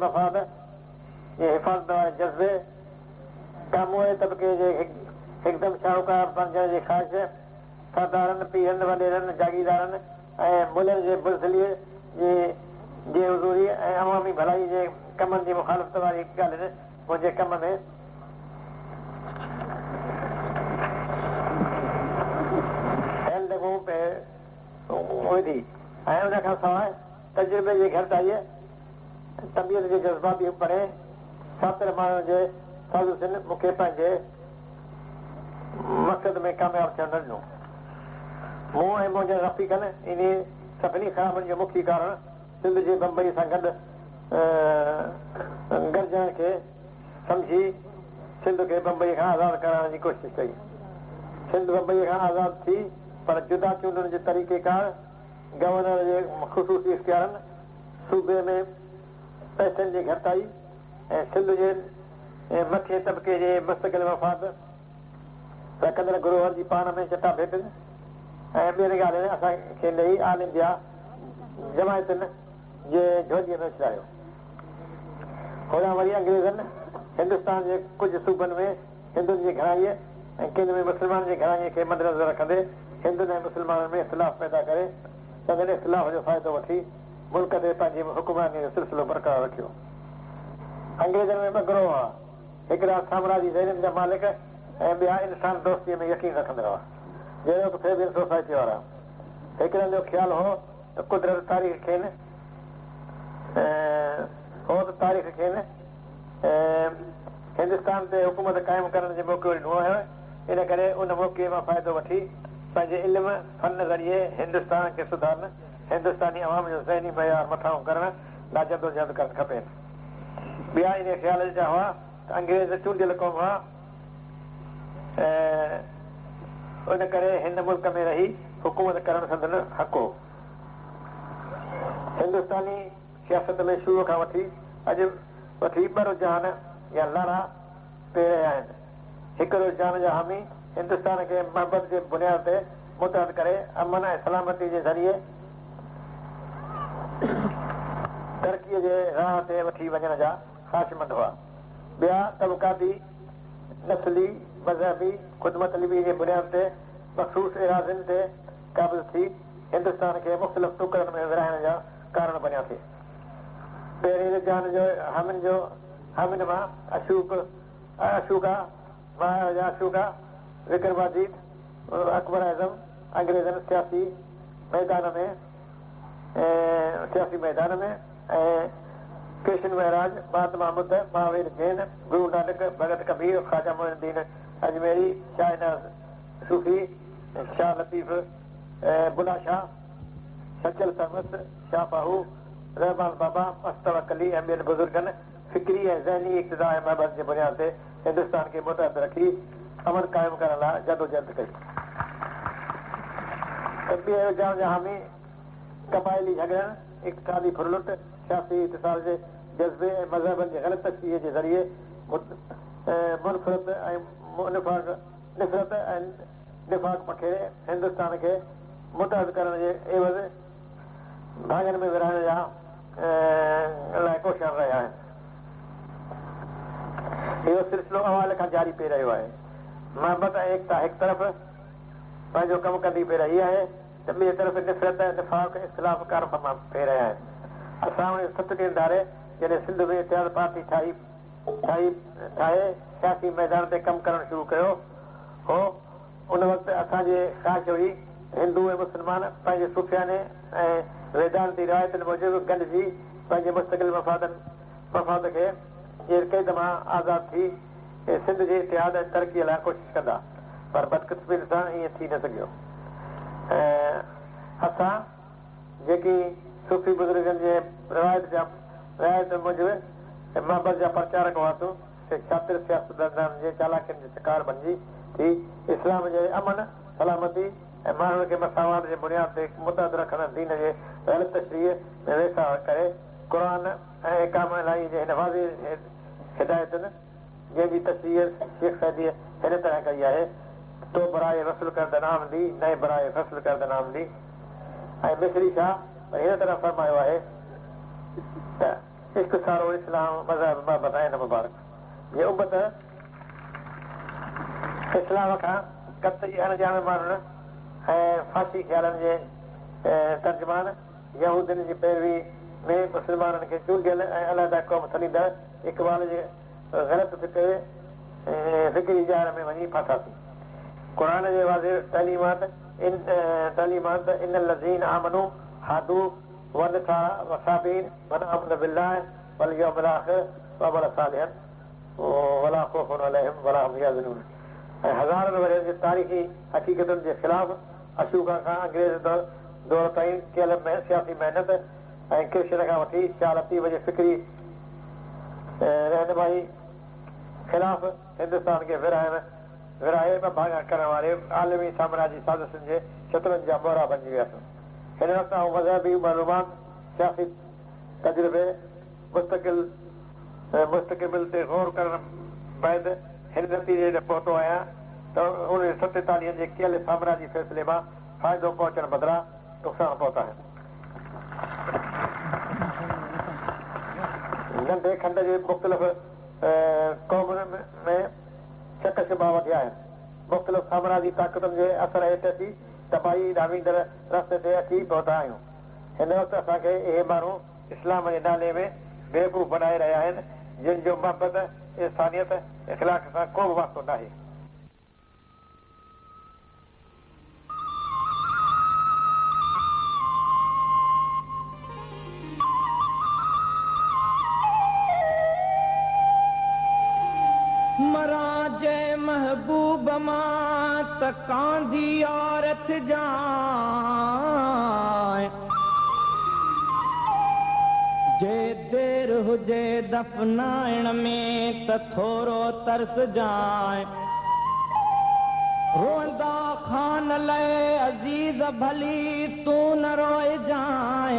मफ़ाद जे हिफ़ाज़त वारे जज़्बे कामोए तबिके जे हिकदमि शाहूकार बणजण जी ख़्वाहिश सरदारनि पीरनि वॾेरनि जागीरदारनि ऐं मुल्हनि जे बुज़दिलीअ जे हुज़ूरी ऐं अवामी भलाई जे कमनि जी मुखालफ़त वारी ॻाल्हियुनि मुंहिंजे कम में थी ऐं उन खां सवाइ तजुर्बे जी घटिताईअ तबियत जे जज़्बाती परे सातिर माण्हुनि जे साज़ुसिन मूंखे पंहिंजे मक़सद में कामयाबु थियण न ॾिनो। मूं ऐं मुंहिंजे रफ़ीक़नि इन सभिनी ख़राबनि जो मुख्य कारण सिंध जे बम्बई सां गॾु गॾिजण खे सम्झी सिंध खे बम्बई खां आज़ादु कराइण जी कोशिशि कई। सिंध बम्बई खां आज़ादु थी पर जुदा चूंडनि जे तरीक़ेकार गवर्नर जे ख़ुशूसी इख़्तियारनि सूबे में पैसनि जी घटिताई ऐं सिंध जे मथे तबिके जे मुस्तक़िल मफ़ाद रखंदड़ गुरोहनि जी पाण में चटाभेटियुनि ऐं ॿियनि ॻाल्हियुनि असांखे ॾेई आल इंडिया जमायतुनि जे झोलीअ में उछलायो। होॾां वरी अंग्रेज़नि हिंदुस्तान जे कुझु सूबनि में हिंदुनि जी घणाईअ ऐं किन में मुस्लमाननि जी घणाईअ खे मदनज़र रखंदे हिंदुनि ऐं मुस्लमाननि में इख़्तिलाफ़ पैदा करे संदनि इख़्तिलाफ़ जो फ़ाइदो वठी मुल्क ते पंहिंजी हुकुमरानी जो सिलसिलो बरक़रार रखियो। अंग्रेज़नि में ॿ गिरोह हुआ, हिकिड़ा साम्राजी ज़हननि जा मालिक ऐं ॿिया इंसान दोस्तीअ में यकीन रखंदड़ हुआ, जहिड़ो कि फेबियन सोसाइटी वारा। हिकिड़नि जो ख़्यालु हो त कुदरत तारीख़ खेनि हिंदुस्तान ते हुकूमत क़ाइमु करण जो मौक़ो ॾिनो आहे। इन करे उन मौक़े मां फ़ाइदो वठी पंहिंजे इल्म फन ज़रिए हिंदुस्तान खे सुधारण, हिंदुस्तानी अवाम जो ज़हनी मयार मथां करण लाइ जदोजहद करणु खपे। ॿिया इन ख़्याल जा हुआ त अंग्रेज़ चूंडियल क़ौम हुआ, उन करे हिन मुल्क में रही हुकूमत करणु संदनि हक़ हो। हिंदुस्तानी सियासत में शुरू खां वठी अॼु वठी ॿ रुझान या लारा पे रहिया आहिनि। हिकु रुझान जा हामी हिंदुस्तान खे मोहबत जे बुनियाद ते मुतहद करे अमन ऐं सलामती जे ज़रिए तरक़ीअ जे राह ते वठी वञण जा ख़्वाहिशमंद हुआ। ॿिया तबक़ाती नस्ली मज़हबी ख़ुदमतलबी जे बुनियाद ते मख़सूस इरादनि ते क़ाबिज़ थी हिंदुस्तान खे मुख़्तलिफ़ टुकड़नि में विराइण जा कारण बणिया थे। पहिरीं रुझान जो हामिन मां अशोका विक्रमाजीत अकबर आज़म अंग्रेज़नि सियासी मैदान में ऐं कृष्ण महराज महात्मा बुद्ध महावीर जैन गुरु नानक भगत कबीर ख्वाजा मोइनुद्दीन अजमेरी शाहनाज़ सूफ़ी शाह लतीफ़ बुला शाह सचल सरमस शाह बाहू रहमान बाबा मस्तवकली ऐं ॿियनि बुज़ुर्गनि फिक्री ऐं ज़हनी इक़्तिदा ऐं महबत जे बुनियाद ते हिंदुस्तान खे मुतहद रखी अमन क़ाइमु करण लाइ जदोजहद कई। ॿिए रुझान जा हामी क़बाइली झगड़नि, इक़्तिसादी फुरलुट, सियासी इतिसाल जे जज़्बे ऐं मज़हबनि जे ग़लति तस्वीर जे ज़रिए मुनफ़रत ऐं निफ़रत ऐं निफ़ाक़ पखेड़े हिंदुस्तान खे मुतहद करण जे एवज़ भाङनि में विराइण जा लाइ कोशिश रहिया आहिनि। इहो सिलसिलो अवाल खां जारी पई रहियो आहे। मोहबत ऐं एकता हिकु तरफ़ पंहिंजो कमु कंदी पई रही आहे त ॿिए तरफ़ निफ़रत निफ़ाक़ इख़्तिलाफ़ कारफ़र्मा पई रहिया आहिनि। असां उणिवीह सौ 37 धारे जॾहिं सिंध में इतिहाद पार्टी ठाहे सियासी मैदान ते कमु करणु शुरू कयो हो, उन वक़्तु असांजे ख़्वाहिश हुई हिंदू ऐं मुस्लमान पंहिंजे सुफ़ियाने ऐं वेदांती रिवायतुनि मूजिबि गॾिजी पंहिंजे मुस्तक़िल मफ़ाद खे कई दफ़ा आज़ादु थी सिंध जे इतिहाद ऐं तरक़ीअ लाइ कोशिशि कंदा, पर बदकिस्मती सां ईअं थी न सघियो। असां जेकी सूफ़ी बुज़ुर्गनि जे रिवायत मूजिबि मोहबत जा प्रचारक हुआसीं, शातिर सियासतदाननि जे चालाकियुनि जो शिकार बणिजी थी इस्लाम जे अमन सलामती ऐं माण्हुनि खे मसावात जे बुनियाद ते मुतहद रखण दीन जे ग़लति तशरीह में वेसा करे क़ुर ऐं इकाम इलाही जे हिन वाज़े हिदायतुनि जंहिंजी तशरीह शेख सैदी हिन तरह कई आहे तो बराए वसूल करद नाम दी नए बराए फसल करद नाम दी। ऐं मिसरी शाह हिन तरह फरमायो आहे त इख्तिसारो इस्लाम मज़हब बाबति आहिनि मुबारक। ये उम्मत इस्लाम खां कतई अणॼाण माण्हुनि ऐं फासी ख़्यालनि जे तर्जुमान यहूदियुनि जी पैरवी में मुस्लमाननि खे चूंडियल ऐं अलहदा क़ौम सलींदड़ इक़बाल जे ग़लति फिक्री ॼाण में वञी फाथासीं। क़ुर जे वाज़िह तालीमात इन लज़ीन आमनू हादू वनसा वसाबीन वन आमन बिल्लाह वल यौमिल आखिर वअमल सालिहन वला खौफुन अलैहिम वला हुम यहज़नून। ऐं हज़ारनि वरनि जी तारीख़ी हक़ीक़तुनि जे ख़िलाफ़ अशोका खां अंग्रेज़ दौर ताईं कयल सियासी महिनत ऐं कृष्ण खां वठी शाह लतीफ़ जे फिक्री रहनुमाई ख़िलाफ़ हिंदुस्तान खे विराए ॿ भाङा करण वारे आलमी साम्राजी साज़िशुनि जे शतरंज जा मोहरा बणिजी वियासीं। हिन वक़्तु आउं मज़हबी मालूमात सियासी तजुर्बे मुस्तक़बिल ते गौर करण बैदि हिन नतीजे ते पहुतो आहियां त 1947 जे कयल साम्राजी फ़ैसिले मां फ़ाइदो पहुचण बदिरां नुक़सान पहुता आहिनि। नंढे खंड जे मुख़्तलिफ़ क़ौमुनि में शकशबा वधिया आहिनि। मुख़्तलिफ़ साम्राजी ताक़तुनि जे असर हेठि अची तबाही ॾामींदड़ रस्ते ते अची पहुता आहियूं। हिन वक़्तु असांखे इहे माण्हू इस्लाम जे नाले में बेवकूफ़ बनाए रहिया आहिनि जिन जो मोहबत इंसानियत इख़लाक़ सां को बि वास्तो नाहे। महबूब मां त कांधी औरत जाए जे देर हुजे दफनाइण में त थोरो तरस जाए रोंदा खान लए अजीज भली तू न रोए जाए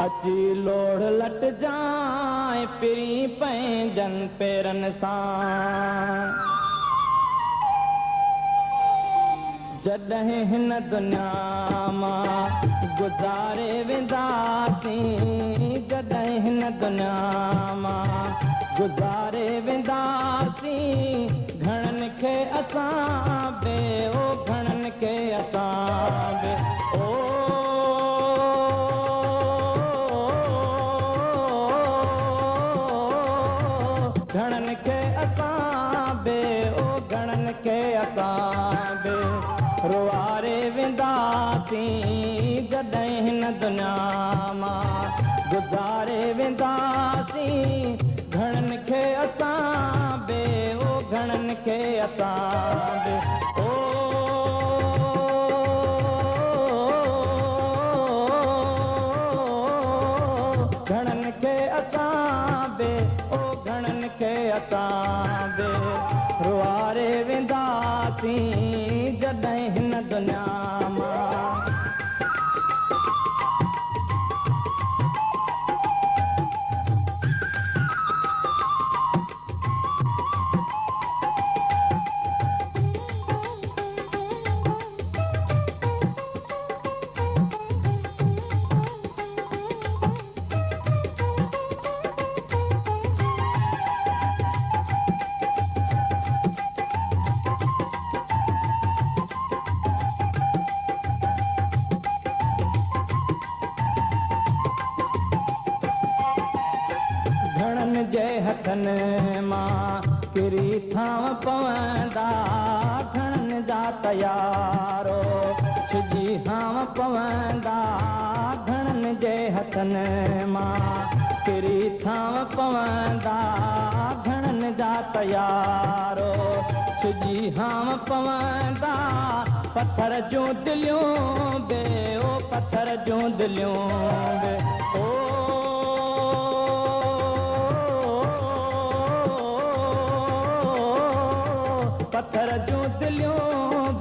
अची लोढ़ लट जाए पिरी पंहिंजन पेरन सां जॾहिं हिन दुनिया मां गुज़ारे वेंदासीं जॾहिं हिन दुनिया मां गुज़ारे वेंदासीं घणनि खे असां बे ओ घणनि खे असां बे ओ घणनि खे असां बे ओ घणनि खे असां बे रुआरे वेंदासीं जॾहिं हिन दुनिया मां गुज़ारे वेंदासीं घणनि खे असां बे ओ घणनि खे असां बे ओ घणनि खे असां बे ओ घणनि खे असां बे रुआरे वेंदासीं जॾहिं हिन दुनिया मां जे हथनि मां किरी थांव पवंदा घणनि जा तयारो सिजी हाव पवंदा घणनि जे हथनि मां किरी थांव पवंदा घणनि जा तयारो सिजी हाव पवंदा पत्थर जूं दिलियूं बे ओ पत्थर जूं दिलियूं बे ओ पत्थर जूं दिलियूं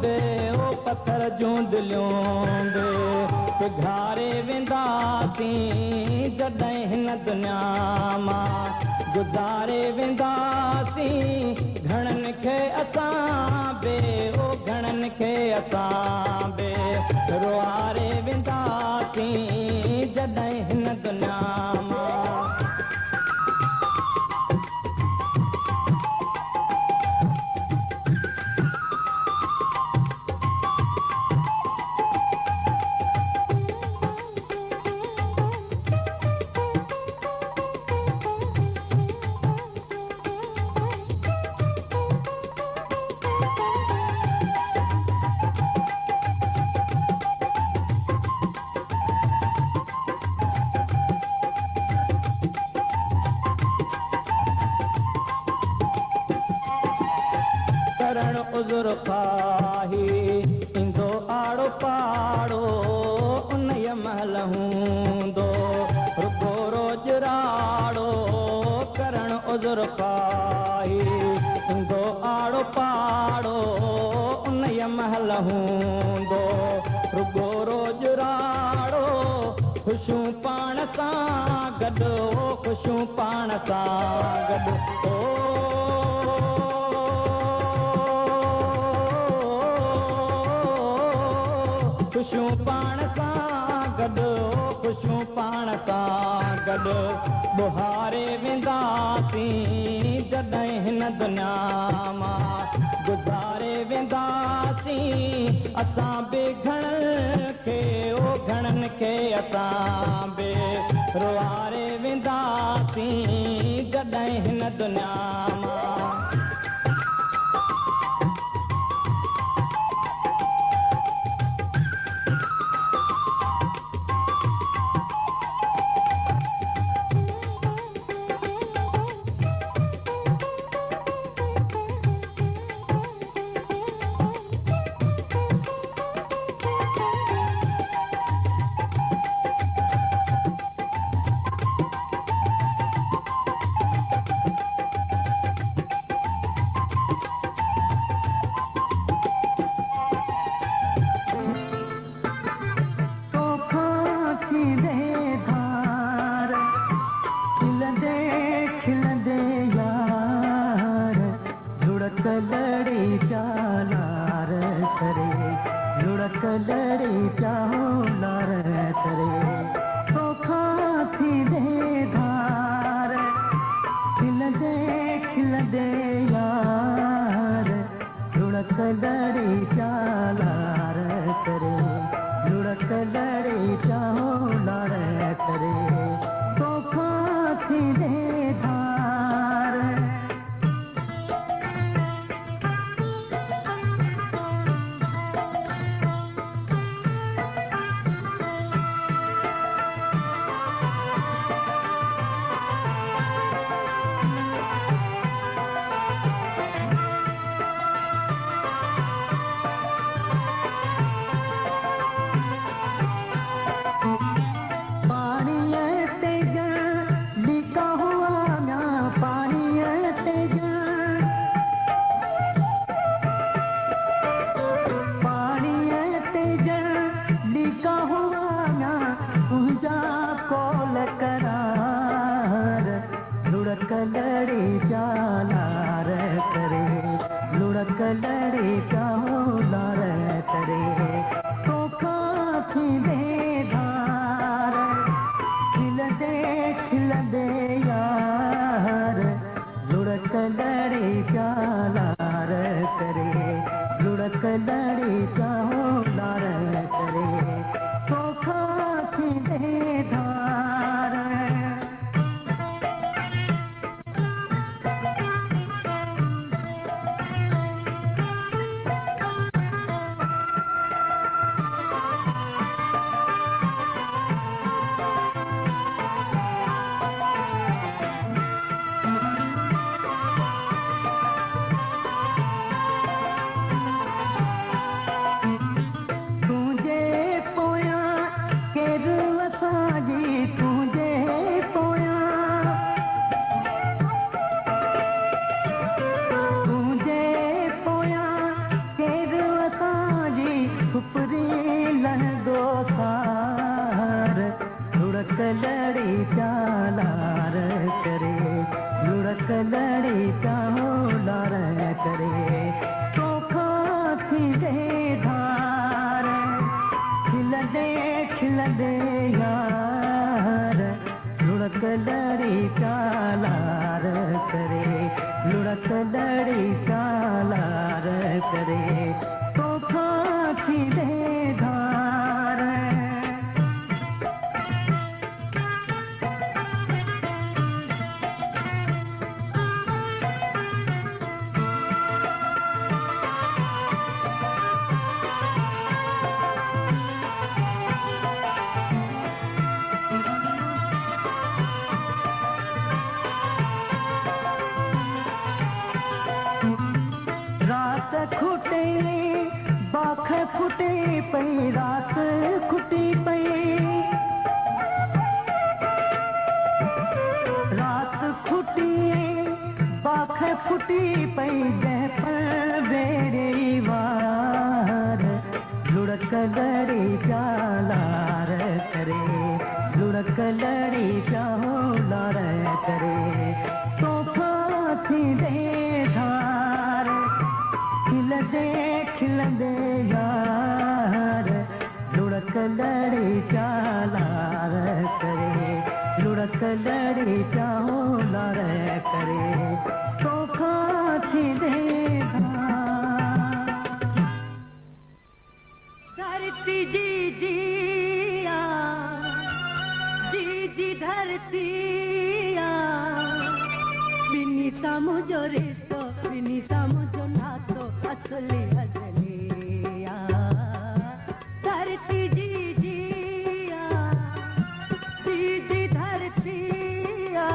बे ओ पत्थर जूं दिलियूं बे पिघारे वेंदासीं जॾहिं हिन दुनिया मां गुज़ारे वेंदासीं घणनि खे असां बे ओ घणनि खे असां बे रुआरे वेंदासीं जॾहिं हिन दुनिया उज़ुर खाही इंदो आड़ो पाड़ो उन महल हूंदो रुगो रोज राड़ो करण उज़ुर खाही इंदो आड़ो पाड़ो उन महल हूंदो रुगो रोज राड़ो ख़ुशियूं पाण सां गॾु ख़ुशियूं पाण सां गॾु ख़ुशियूं पाण सां गॾु ख़ुशियूं पाण सां गॾु बुहारे वेंदासीं जॾहिं हिन दुनिया मां गुज़ारे वेंदासीं असां बि घणनि खे घणनि खे असां बि रुआरे वेंदासीं जॾहिं हिन दुनिया मां फुटी पई रात खुटी पई रात खुटी बाख फुटी पई जंहिं पर बेड़ी वार लुढ़क लड़ी प्यालार करे लुढ़क लड़ी प्यालार करे तोहफा थींदे धार खिलंदे यार लुढ़क लड़ी प्यालार करे लुढ़क लड़ी प्यालार करे तोहफा थींदे धार धरती जी जिया जी धरतिया बिनी मुझो रिश्तो बिनी मुझो नातो असली अजलिया धरती जी जिया जी धरतिया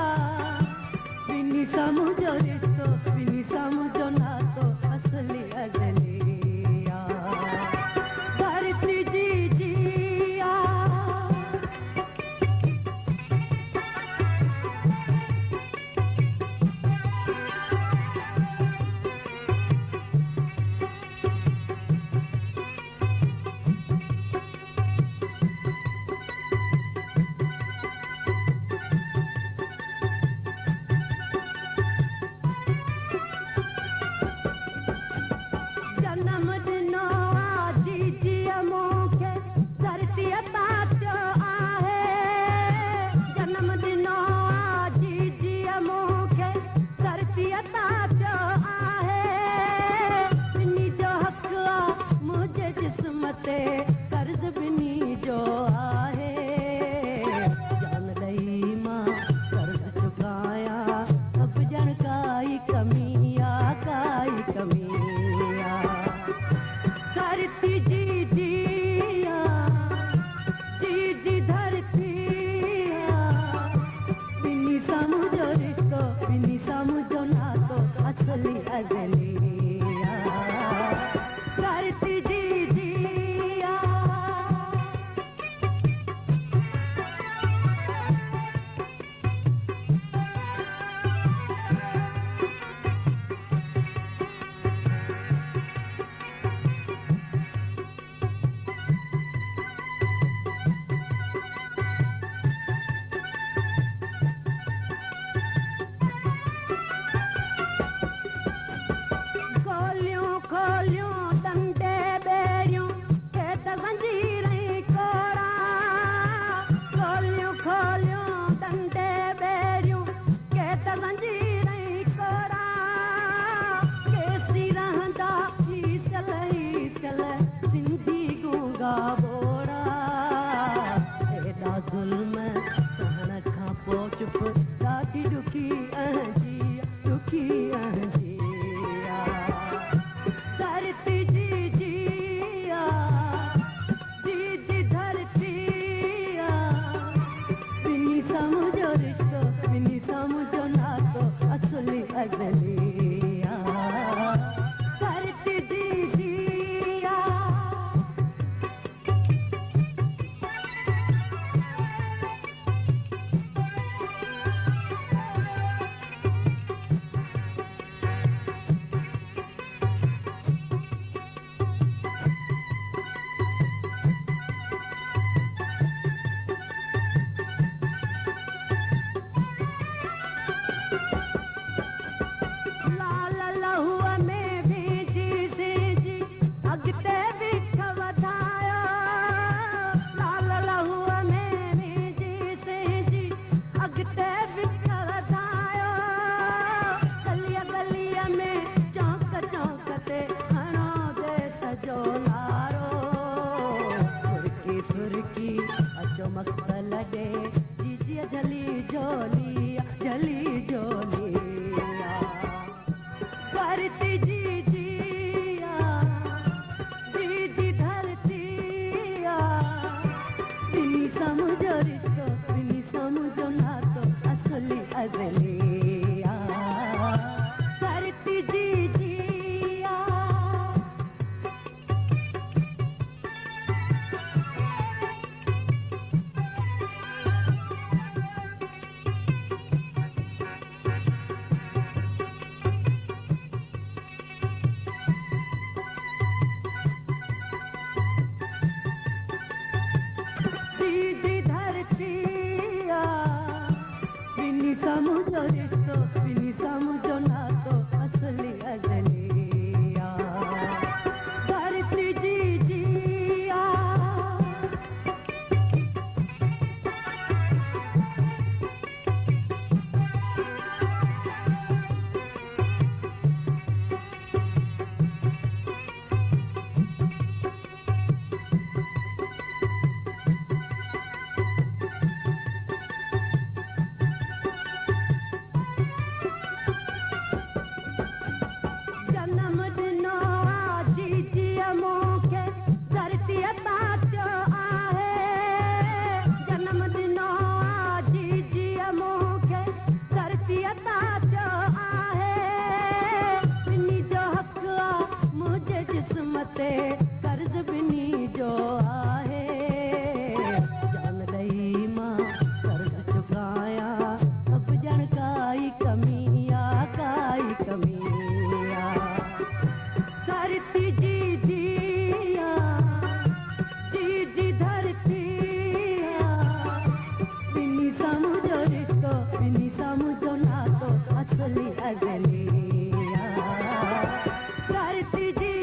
बिनी मुझो रिश्तो बिनी मुझो नातो असली अजलिया धरती जी जिया कर्ज बिनी जो आहे जान दई मां कर्ज चुकाया अब जन काई कमिया धरती जी जिया जी धरतिया बिनी मुझो रिश्तो बिनी मुझो नातो असली अजलिया धरती जी सा मुझो रिश्तो बिनी सा मुझो नातो असली अजलिया धरती जी जिया कर्ज बिनी जो आहे जान दई मां कर्ज चुकाया अब जन काई कमिया धरती जी जिया जी धरतिया बिनी सा मुझो रिश्तो बिनी सा मुझो नातो असली अजलिया धरती जी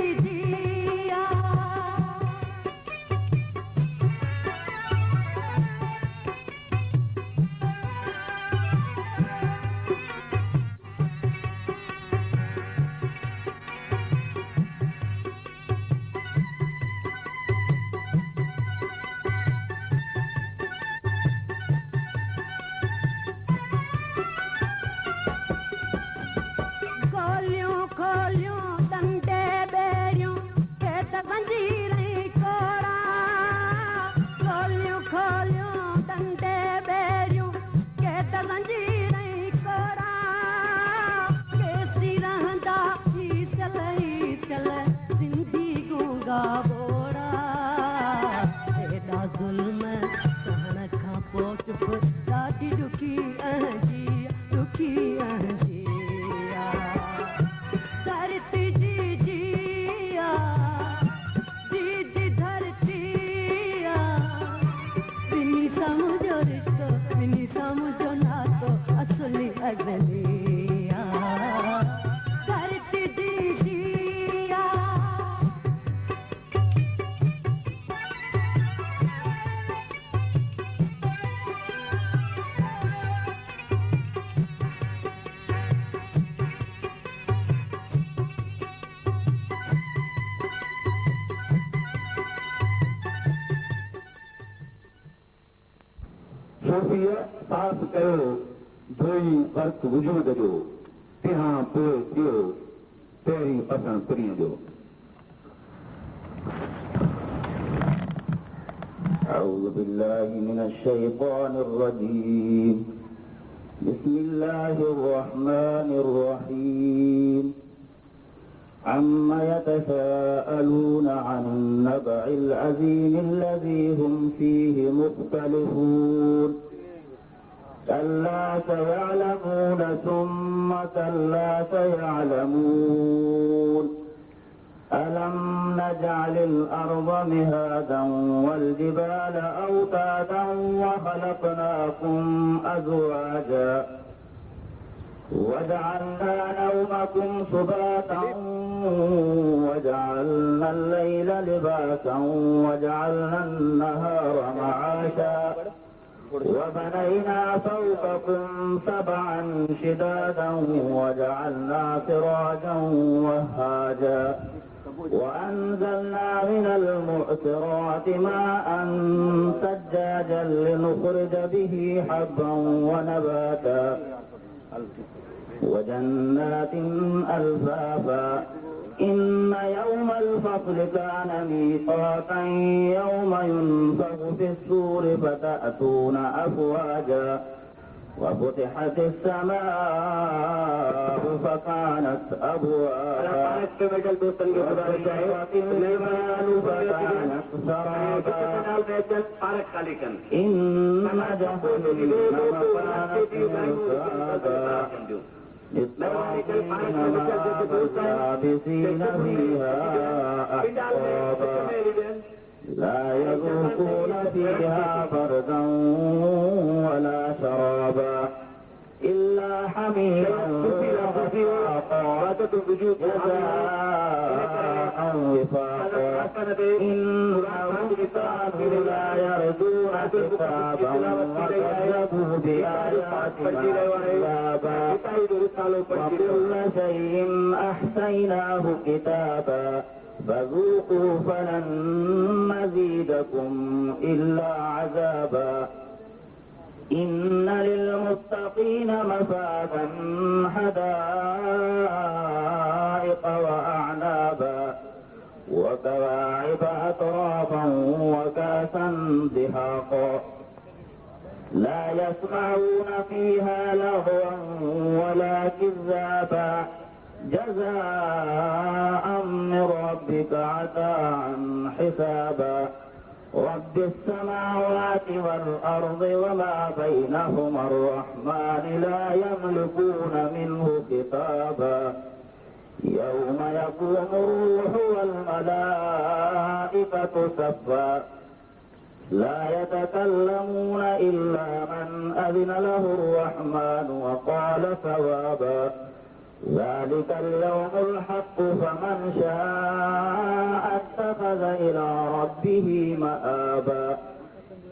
सास कयो धोई फर्क वजूद जो तिहां पोइ थियो पहिरीं पसंद पुरीअ जो أعوذ بالله من الشيطان الرجيم بسم الله الرحمن الرحيم عما يتساءلون عن النبأ العظيم الذي هم فيه مختلفون كلا سيعلمون ثم كلا سيعلمون ألم نجعل الأرض مهادا والجبال أوتادا وخلقناكم أزواجا وجعلنا نومكم سباتا وجعلنا الليل لباسا وجعلنا النهار معاشا وبنينا فوقكم سبعا شدادا وجعلنا سراجا وهاجا وأنزلنا من المعصرات ماء ثجاجا لنخرج به حبا ونباتا وجنات ألفافا إن يوم الفصل كان ميقاتا يوم ينفخ في الصور فتأتون أفواجا وفتحت السماء فكانت أبوابا وسيرت الجبال فكانت سرابا إن جهنم كانت مرصادا للطاغين مآبا لابسين فيها أحقابا لا يذوقون فيها بردا ولا شرابا جزاء وفاقا إنهم كانوا لا يرجون حسابا وكذبوا بآياتنا وكل شيء أحصيناه كتابا فذوقوا فلن نزيدكم إلا عذابا إن للمتقين مفازا حدائق وأعنابا وكواعب أترابا وكأسا دهاقا لا يسمعون فيها لغوا ولا كذابا جزاء من ربك عطاء حسابا رب السماوات والأرض وما بينهما الرحمن لا يملكون منه خطابا يوم يقوم الروح والملائكة صفا لا يتكلمون إلا من أذن له الرحمن وقال صوابا ذلك اليوم الحق فمن شاء اتخذ إلى ربه مآبا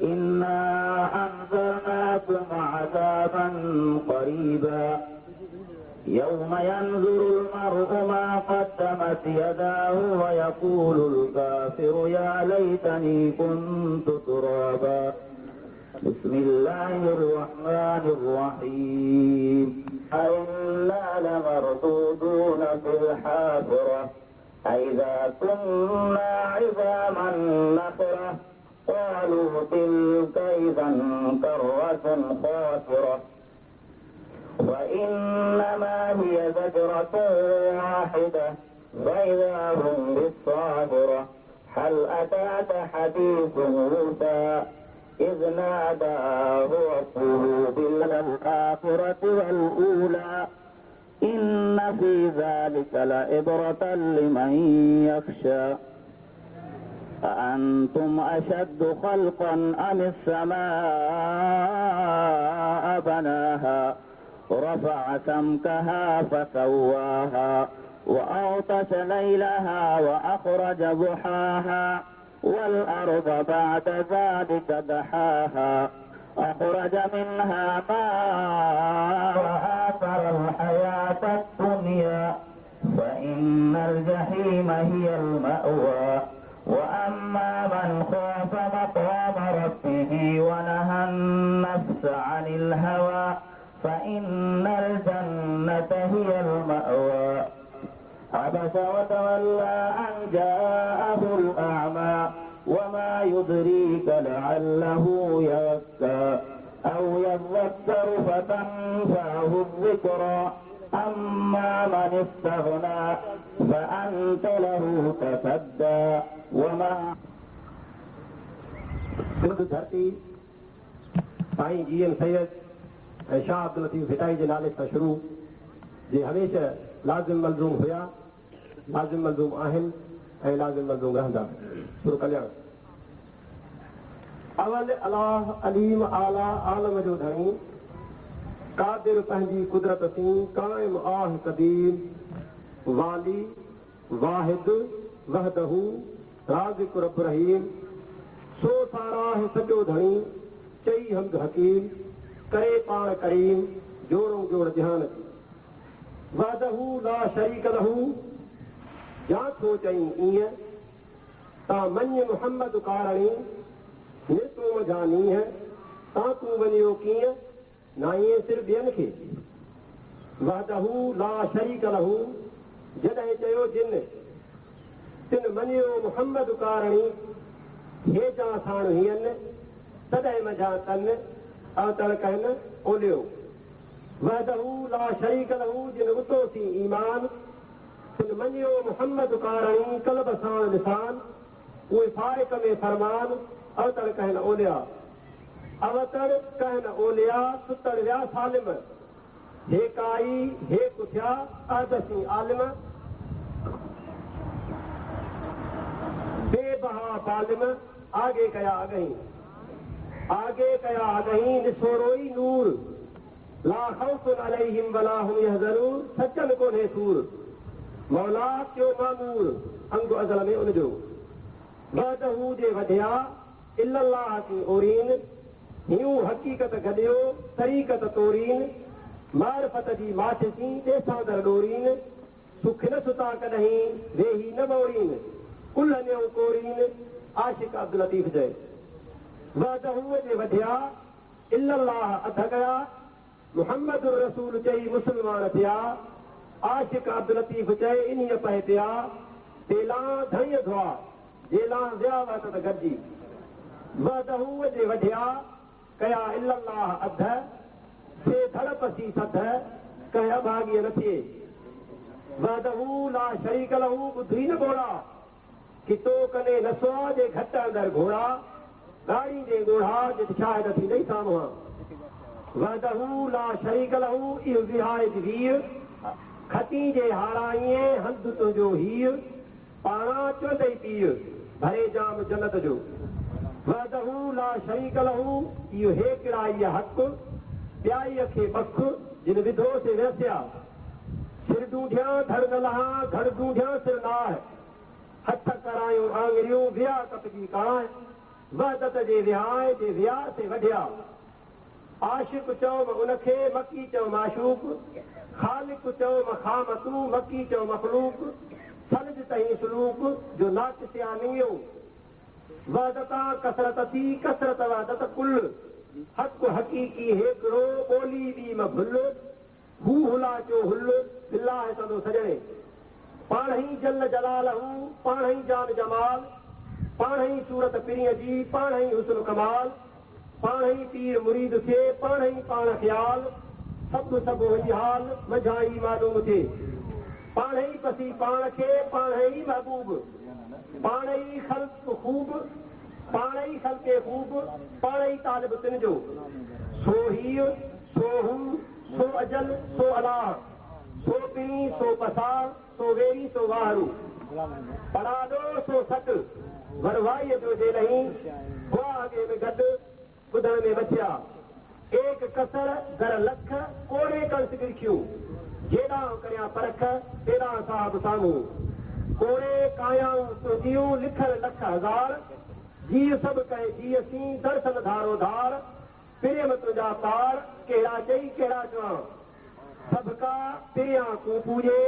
إنا أنذرناكم عذابا قريبا يوم ينظر المرء ما قدمت يداه ويقول الكافر يا ليتني كنت ترابا بسم الله الرحمن الرحيم أئنا لمردودون في الحافرة أئذا كنا عظاما نخرة قالوا تلك إذا كرة خاسرة وإنما هي زجرة واحدة فإذا هم بالصاخرة هل أتاك حديث موسى إذ ناداه ربه بالآخرة والأولى إن في ذلك لعبرة لمن يخشى أأنتم أشد خلقا أم السماء بناها رفع سمكها فسواها وأغطش ليلها وأخرج ضحاها والأرض بعد ذلك دحاها أخرج منها ماءها ترى الحياة الدنيا فإن الجحيم هي المأوى وأما من خاف مقام ربه ونهى النفس عن الهوى فإن الجنة هي المأوى عبس وتولى أن جاءه الأعمى وما يدريك لعله يزكى أو يذكر فتنفعه الذكرى أما من استغنى فأنت له تصدى وما सिंध धरती साईं जी एन सैयद ऐं शाह अब्दुल लतीफ़ भिटाई जे नाले सां शुरू जे हमेशह लाज़िम मलज़ूम हुया लाज़िम मलज़ूम आहिनि ऐं लाज़िम मलज़ूम रहंदा शुरू कल्याण अवल अलाह अलीम आला आलम जो धणी कादिर पंहिंजी कुदरत सी काइम आह कदीर वाली वाहिद वहदहू राज़िक रब रहीम सो सारा है सॼो धणी चई हमद हकीम करे पाण करीम जोड़ो जोड़ जहान वहदहू ला शरीक लहू या थो चई ईअं ता मञ मुहम्मद कारणी नितो जानी है ता तूं वञियो कीअं ना ईअं सिर्फ़ ॿियनि खे वहदहू ला शरीक लहू जॾहिं चयो जिन तिन मञियो मुहम्मद कारणी हे जा साण हीअनि तॾहिं मज़ा कनि अवतड़ कहनि ओलियो वहदहू ला शरीक लहू जिन उतो सी ईमान तिन मञियो मुहम्मद कारणी कल्ब साण लिसान उहे फारिक में फरमान अवतड़ कहनि ओलिया अवतड़ कहनि ओलिया सुतड़ विया सालिम हे काई हे कुथिया अदसी आलिम बेबहा बालिम आगे कया अगही निसोरोई नूर ला खौफुन अलैहिम वला हुम यहज़नून सच्चन कोन्हे सूर मौला थियो मामूर अंग अज़ल में उनजो बदहू जे वधिया इल्लल्लाह की ओरीन यूं हकीकत गॾियो तरीक़त तोरीन मारिफत जी माठसी ॾेसांदर डोरीन सुख न सुता कॾहिं वेही न मोरीन कुल न्यू कोरीन आशिक अब्दुल लतीफ़ चए बदहू जे वधिया इल्लल्लाह अध कया मुहम्मद रसूल चई मुसलमान थिया आशिक अब्दुल लतीफ़ चए इन्हीअ पए पिया तेला धईअ धोआ जेला विया वत त गॾिजी बदहू जे वधिया कया इल्लल्लाह अध से धड़पसी सध कया भाॻीअ न थिए बदहू ला शरीक लहू ॿुधी न ॿोड़ा कि तो कने नसवा जे घट अंदर घोड़ा गाड़ी जे ॻोढ़ा जे शायद थी नहीं साम्हूं वदहू ला शरीक लहू इहो विहायत वीर खती जे हाराईअ हंधु तुंहिंजो हीर पाणा चवंदई पीउ भरे जाम जन्नत जो वदहू ला शरीक लहू इहो हेकड़ाई हक़ प्याईअ खे बख जिन विधो से वसिया सिर ढूंढिया धड़ न लहा धड़ ढूंढिया सिर नाह हथ करायूं आङरियूं विया कपजी काए वहदत जे विहाए जे विया से वढिया आशिक चओ उनखे मकी चओ माशूक ख़ालिक चओ मखाम तूं मकी चओ मखलूक सनज तई सलूक जो नाक़सिया नियो वहदता कसरत थी कसरत वहदत कुल हक़ हक़ीक़ी हेकड़ो ॿोली ॿी मभुल हू हुला चो हुल बिल्लाह सदो सजणे पाण ई जल जलाल हू पाण ई जान जमाल पाण ई सूरत पिरीअ जी पाण ई हुस्न कमाल पाण ई पीर मुरीद थे पाण ई पाण ख़्याल सभु सभु वही हाल मझाई मालूम थे पाण ई पसी पाण खे पाण ई महबूब पाण ई ख़ल्क़ खूब पाण ई ख़ल्क़े खूब पाण ई तालिब तिन जो सो हीउ सो हू सो अजल सो अलाह सो पिणी सो पसार सो वेरी सो वाहरू पढ़ाॾो सो सट वरवाईअ जो जे नहीं हुआ अॻे में गॾु ॿुधण में बचिया एक कसर घर लख कोड़े कंस गिरखियूं जेड़ा करिया परख तेरा साहब साम्हूं कोड़े कायाऊं तुंहिंजियूं लिखल लख हज़ार जीअ सभु कहे जीअसीं दर्शन धारो धार प्रेम तुंहिंजा पार कहिड़ा चई कहिड़ा चवां सबका पिरियां तूं पूॼे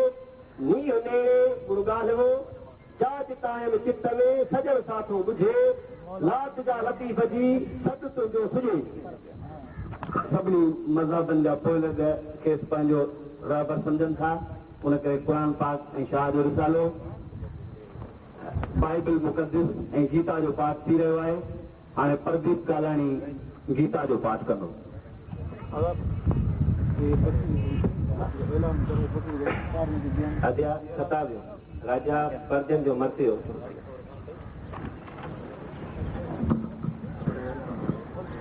नीह नेड़े गुण ॻाल्हियो जाच ताइम चित में सजण साथो ॿुझे लात जा लतीफ़ जी सद तुंहिंजो सुझे सभिनी मज़हबनि जा पोइ खेसि पंहिंजो रहबर सम्झनि था उन करे क़ुर पाक ऐं शाह जो रिसालो बाइबल मुक़दस ऐं गीता जो पाठ थी रहियो आहे हाणे प्रदीप कालाणी गीता जो पाठ कंदो अध्याय 27 राजा पर्जन जो मरतियो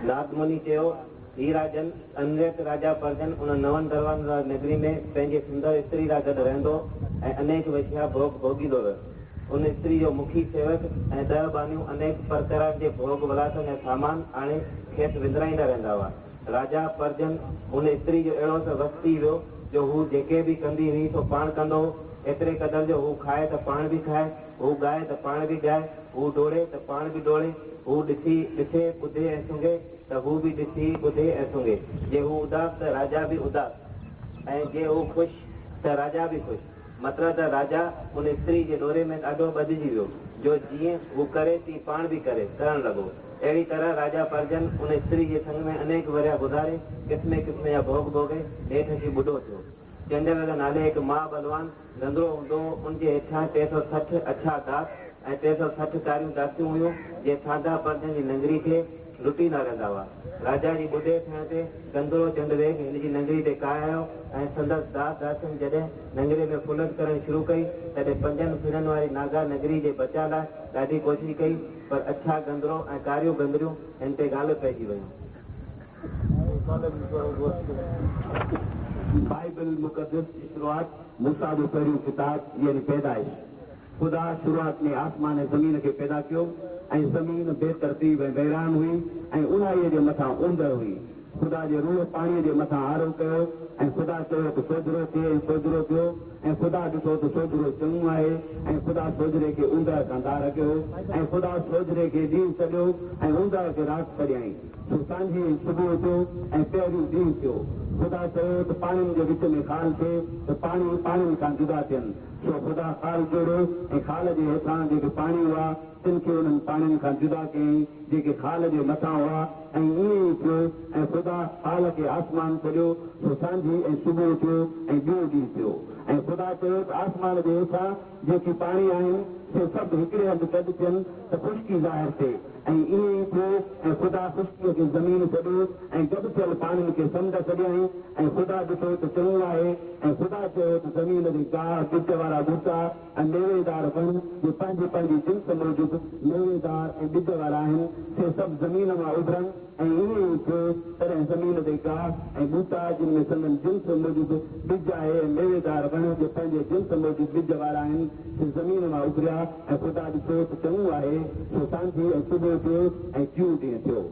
नाथ मुनि चयो ही राजन अनरेत राजा पर्जन उन नवन दरवान नगरी में पंहिंजे सुंदर स्त्री रा गॾु रहंदो ऐं अनेक वैश्या भोग भोगींदो वियो उन स्त्री जो मुखी सेवक ऐं 10 बानियूं अनेक प्रकार जे भोग विलासनि ऐं सामान आणे खेसि विंदराईंदा रहंदा हुआ राजा पर्जन उन स्त्री जो अहिड़ो त वस्ती वियो जो हू जेके बि कंदी हुई सो पाण कंदो एतिरे क़दर जो हू खाए त पाण बि खाए हू ॻाए त पाण बि ॻाए हू डोड़े त पाण बि डोड़े हू ॾिसे ॿुधे ऐं सुंघे त हू बि ॾिसी ॿुधे ऐं सुंघे जे हू उदास त राजा बि उदास ऐं जे हू ख़ुशि त राजा बि ख़ुशि मतिलबु त राजा उन स्त्री जे डोरे में ॾाढो ॿधिजी वियो जो जीअं हू करे थी पाण बि करे करणु लॻो अहिड़ी तरह राजा पर्जन उन स्त्री जे संग में अनेक वरिया गुज़ारे क़िस्मे क़िस्मे जा भोग भोगे हेठि अची ॿुढो थियो चंडल नाले हिकु मां बलवान रंधिणो हूंदो उनजे हेठां 360 अछा दास ऐं 360 कारियूं दासियूं हुयूं जे साधा पर्जन जी नगरी खे लुटींदा रहंदा हुआ राजा जी ॿुढे थियण ते कंदरो चंडवेग हिन जी नगरी ते काए आयो ऐं संदसि दास दासियुनि जॾहिं नगरी में फुलत करणु शुरू कई तॾहिं 5 फिरनि वारी नागा नगरी जे बचा लाइ ॾाढी कोशिशि कई पर अछा गंदरो ऐं कारियूं गंदरियूं हिन ते ॻाल्हि पइजी वयूं बाइबल मुक़दस की शुरुआत मूसा जो पहिरियों किताब यानी पैदाइश खुदा शुरुआत में आसमान ऐं ज़मीन खे पैदा कयो ऐं ज़मीन बेतरतीब ऐं वैरान हुई ऐं उन्हाईअ जे मथां ऊंदड़ हुई ख़ुदा जे रूह पाणीअ जे मथां आरो कयो ऐं ख़ुदा चयो त सोजरो थिए ऐं सोजरो थियो ऐं ख़ुदा ॾिठो त सोजरो चङो आहे ऐं ख़ुदा सोजरे खे ऊंदहि सां धार कयो ऐं ख़ुदा सोजरे खे ॾींहुं छॾियो ऐं ऊंदहि खे राति छॾियईं सो सांझी सुबुह थियो ऐं पहिरियों ॾींहुं थियो ख़ुदा चयो त पाणियुनि जे विच में खाल थिए त पाणी पाणियुनि खां जुदा थियनि सो ख़ुदा खाल जोड़ियो ऐं खाल जे हेठां जेके पाणी हुआ तिन खे उन्हनि पाणियुनि खां जुदा कयईं जेके खाल जे मथां हुआ ऐं ईअं ई थियो ऐं ख़ुदा खाल खे आसमान छॾियो सो सांझी ऐं सुबुह थियो ऐं ॿियो ॾींहुं थियो ऐं ख़ुदा चयो त आसमान जे हेठां जेकी पाणी आहिनि से सभु हिकिड़े हंधि गॾु थियनि त ख़ुश्की ज़ाहिर थिए ऐं ईअं ई थियो ऐं ख़ुदा ख़ुश्कीअ खे ज़मीन छॾियो ऐं गॾु थियल पाणियुनि खे समुंड छॾियईं ऐं ख़ुदा ॾिठो त चङो आहे ऐं ख़ुदा चयो त ज़मीन ते गाह ॿिज वारा ॿूटा ऐं मेवेदार वण जे पंहिंजी पंहिंजी जिन्स मूजिबि मेवेदार ऐं ॿिज वारा आहिनि से सभु ज़मीन मां उभरनि ऐं ईअं ई थियो तॾहिं ज़मीन ते गाह ऐं ॿूटा जिन में संदन जिन्स मूजिबि ॿिज आहे ऐं मेवेदार वण जे पंहिंजे जिन्स मूजिबि ॿिज वारा आहिनि से ज़मीन मां उभरिया ऐं ख़ुदा ॾिठो त चङो आहे सो सांझी ऐं सुबुह थियो ऐं टियों ॾींहुं थियो